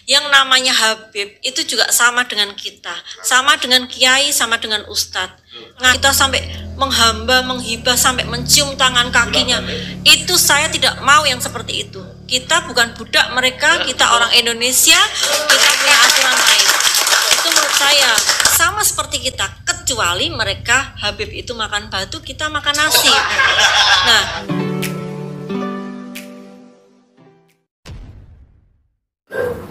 Yang namanya Habib itu juga sama dengan kita, sama dengan kiai, sama dengan ustadz. Nah, kita sampai menghamba, menghibah, sampai mencium tangan kakinya. Itu saya tidak mau yang seperti itu. Kita bukan budak mereka, kita orang Indonesia, kita punya aturan lain. Itu menurut saya sama seperti kita, kecuali mereka Habib itu makan batu, kita makan nasi. Nah,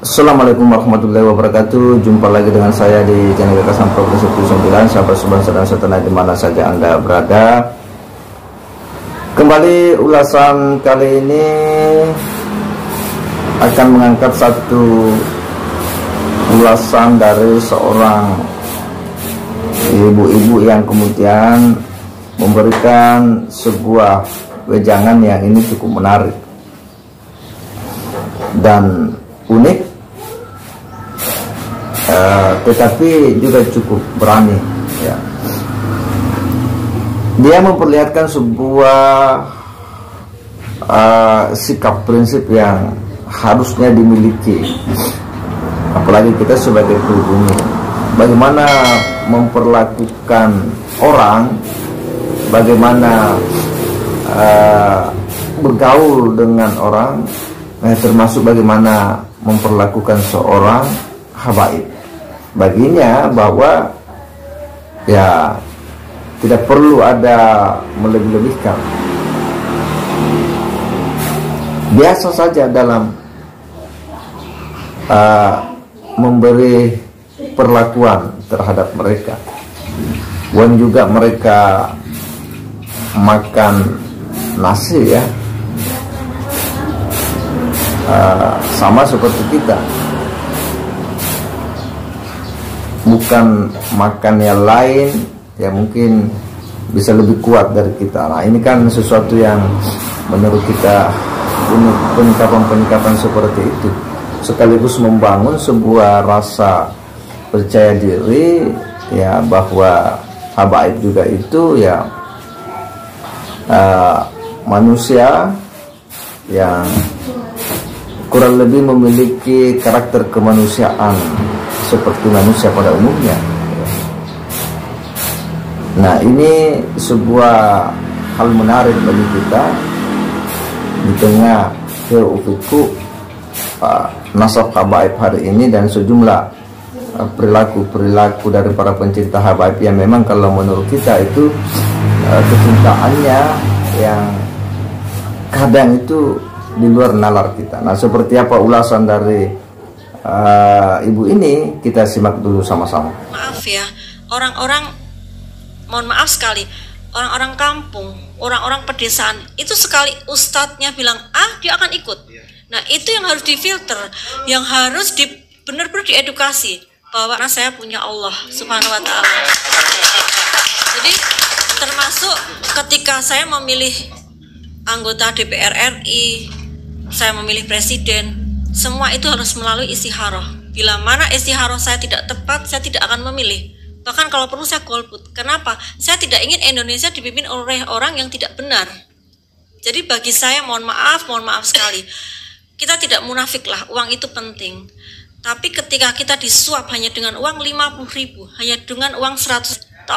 Assalamualaikum warahmatullahi wabarakatuh. Jumpa lagi dengan saya di channel Kekasan Progresif 9, sahabat sebangsa dan setanah dimana saja Anda berada. Kembali ulasan kali ini akan mengangkat satu ulasan dari seorang ibu-ibu yang kemudian memberikan sebuah wejangan yang ini cukup menarik dan unik, tetapi juga cukup berani ya. Dia memperlihatkan sebuah sikap prinsip yang harusnya dimiliki, apalagi kita sebagai pribumi. Bagaimana memperlakukan orang, bagaimana bergaul dengan orang, termasuk bagaimana memperlakukan seorang habaib. Baginya bahwa ya tidak perlu ada melebih-lebihkan. Biasa saja dalam memberi perlakuan terhadap mereka. Dan juga mereka makan nasi ya, sama seperti kita, bukan makan yang lain ya, mungkin bisa lebih kuat dari kita. Nah, ini kan sesuatu yang menurut kita peningkatan seperti itu sekaligus membangun sebuah rasa percaya diri ya, bahwa habaib juga itu ya manusia yang kurang lebih memiliki karakter kemanusiaan seperti manusia pada umumnya. Nah, ini sebuah hal menarik bagi kita di tengah hiruk-pikuk nasab habaib hari ini dan sejumlah perilaku dari para pencinta habaib yang memang kalau menurut kita itu kecintaannya yang kadang itu di luar nalar kita. Nah, seperti apa ulasan dari ibu ini, kita simak dulu sama-sama. Maaf ya, orang-orang, mohon maaf sekali, orang-orang kampung, orang-orang pedesaan itu sekali ustadznya bilang dia akan ikut. Nah, itu yang harus difilter, yang harus benar-benar diedukasi bahwa saya punya Allah Subhanahu wa Ta'ala. Jadi termasuk ketika saya memilih anggota DPR RI, saya memilih presiden, semua itu harus melalui istikharah. Bila mana istikharah saya tidak tepat, saya tidak akan memilih. Bahkan kalau perlu saya golput. Kenapa? Saya tidak ingin Indonesia dipimpin oleh orang yang tidak benar. Jadi bagi saya, mohon maaf sekali, kita tidak munafik lah, uang itu penting. Tapi ketika kita disuap hanya dengan uang 50.000, hanya dengan uang 100,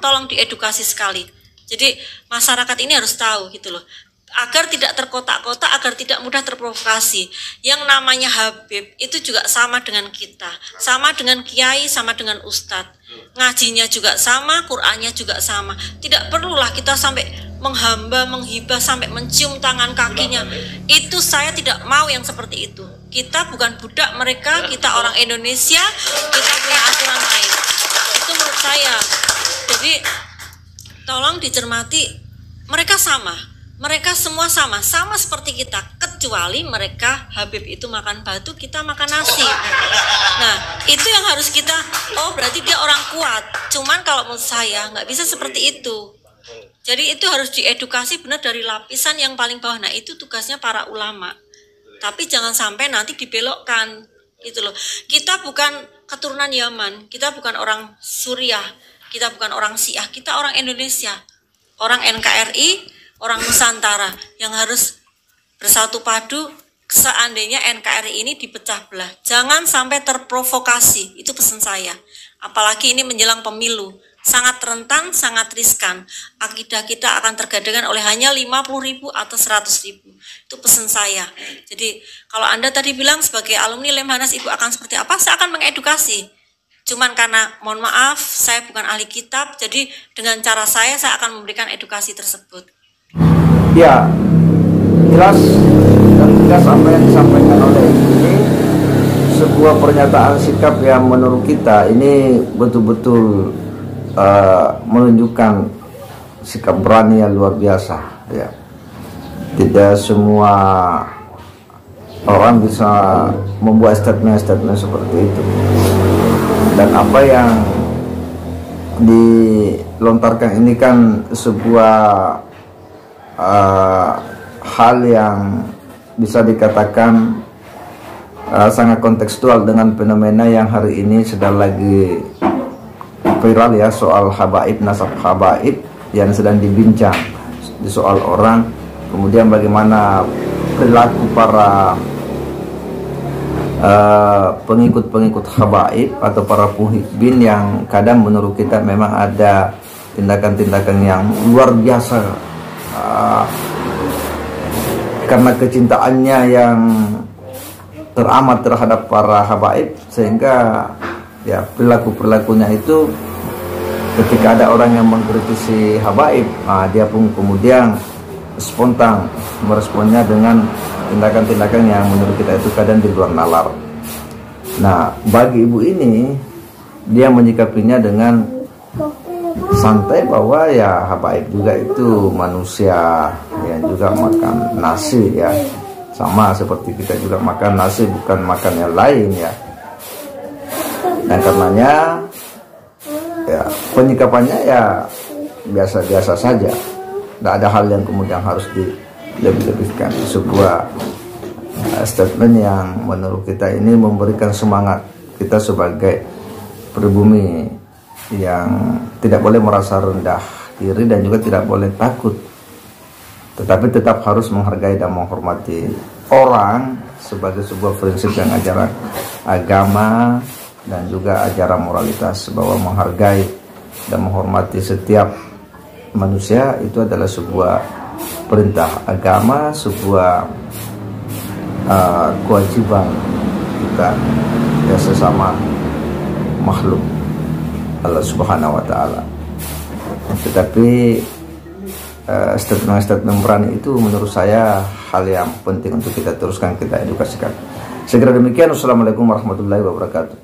tolong diedukasi sekali. Jadi masyarakat ini harus tahu gitu loh, agar tidak terkotak-kotak, agar tidak mudah terprovokasi. Yang namanya Habib itu juga sama dengan kita, sama dengan kiai, sama dengan ustadz. Ngajinya juga sama, Qur'annya juga sama. Tidak perlulah kita sampai menghamba, menghibah, sampai mencium tangan kakinya. Itu saya tidak mau yang seperti itu. Kita bukan budak mereka, kita orang Indonesia, kita punya aturan lain. Itu menurut saya. Jadi tolong dicermati, mereka sama. Mereka semua sama seperti kita, kecuali mereka Habib itu makan batu, kita makan nasi. Nah, itu yang harus kita, berarti dia orang kuat. Cuman kalau menurut saya nggak bisa seperti itu. Jadi itu harus diedukasi benar dari lapisan yang paling bawah. Nah, itu tugasnya para ulama. Tapi jangan sampai nanti dibelokkan gitu loh. Kita bukan keturunan Yaman, kita bukan orang Suriah, kita bukan orang Syiah, kita orang Indonesia, orang NKRI, orang Nusantara yang harus bersatu padu seandainya NKRI ini dipecah belah, jangan sampai terprovokasi, itu pesan saya. Apalagi ini menjelang pemilu, sangat rentan, sangat riskan. Akidah kita akan tergadaikan oleh hanya 50.000 atau 100.000. Itu pesan saya. Jadi kalau Anda tadi bilang sebagai alumni Lemhanas Ibu akan seperti apa, saya akan mengedukasi. Cuman karena mohon maaf, saya bukan ahli kitab, jadi dengan cara saya akan memberikan edukasi tersebut. Ya, jelas dan tegas apa yang disampaikan oleh ini sebuah pernyataan sikap yang menurut kita ini betul-betul menunjukkan sikap berani yang luar biasa. Ya, tidak semua orang bisa membuat statement-statement seperti itu. Dan apa yang dilontarkan ini kan sebuah hal yang bisa dikatakan sangat kontekstual dengan fenomena yang hari ini sedang lagi viral ya, soal habaib, nasab habaib yang sedang dibincang di soal orang. Kemudian bagaimana perilaku para pengikut-pengikut habaib atau para muhibbin yang kadang menurut kita memang ada tindakan-tindakan yang luar biasa karena kecintaannya yang teramat terhadap para habaib, sehingga ya perilakunya itu ketika ada orang yang mengkritisi habaib, dia pun kemudian spontan meresponnya dengan tindakan-tindakan yang menurut kita itu kadang di luar nalar. Nah, bagi ibu ini, dia menyikapinya dengan santai bahwa ya habaib juga itu manusia yang juga makan nasi ya, sama seperti kita juga makan nasi, bukan makan yang lain ya. Dan karenanya ya penyikapannya ya biasa-biasa saja. Tidak ada hal yang kemudian harus dilebih-lebihkan. Sebuah statement yang menurut kita ini memberikan semangat kita sebagai pribumi yang tidak boleh merasa rendah diri dan juga tidak boleh takut, tetapi tetap harus menghargai dan menghormati orang sebagai sebuah prinsip dan ajaran agama dan juga ajaran moralitas, bahwa menghargai dan menghormati setiap manusia itu adalah sebuah perintah agama, sebuah kewajiban kita ya sesama makhluk Allah Subhanahu wa Ta'ala. Tetapi statement-statement berani itu menurut saya hal yang penting untuk kita teruskan, kita edukasikan. Segera demikian, wassalamualaikum warahmatullahi wabarakatuh.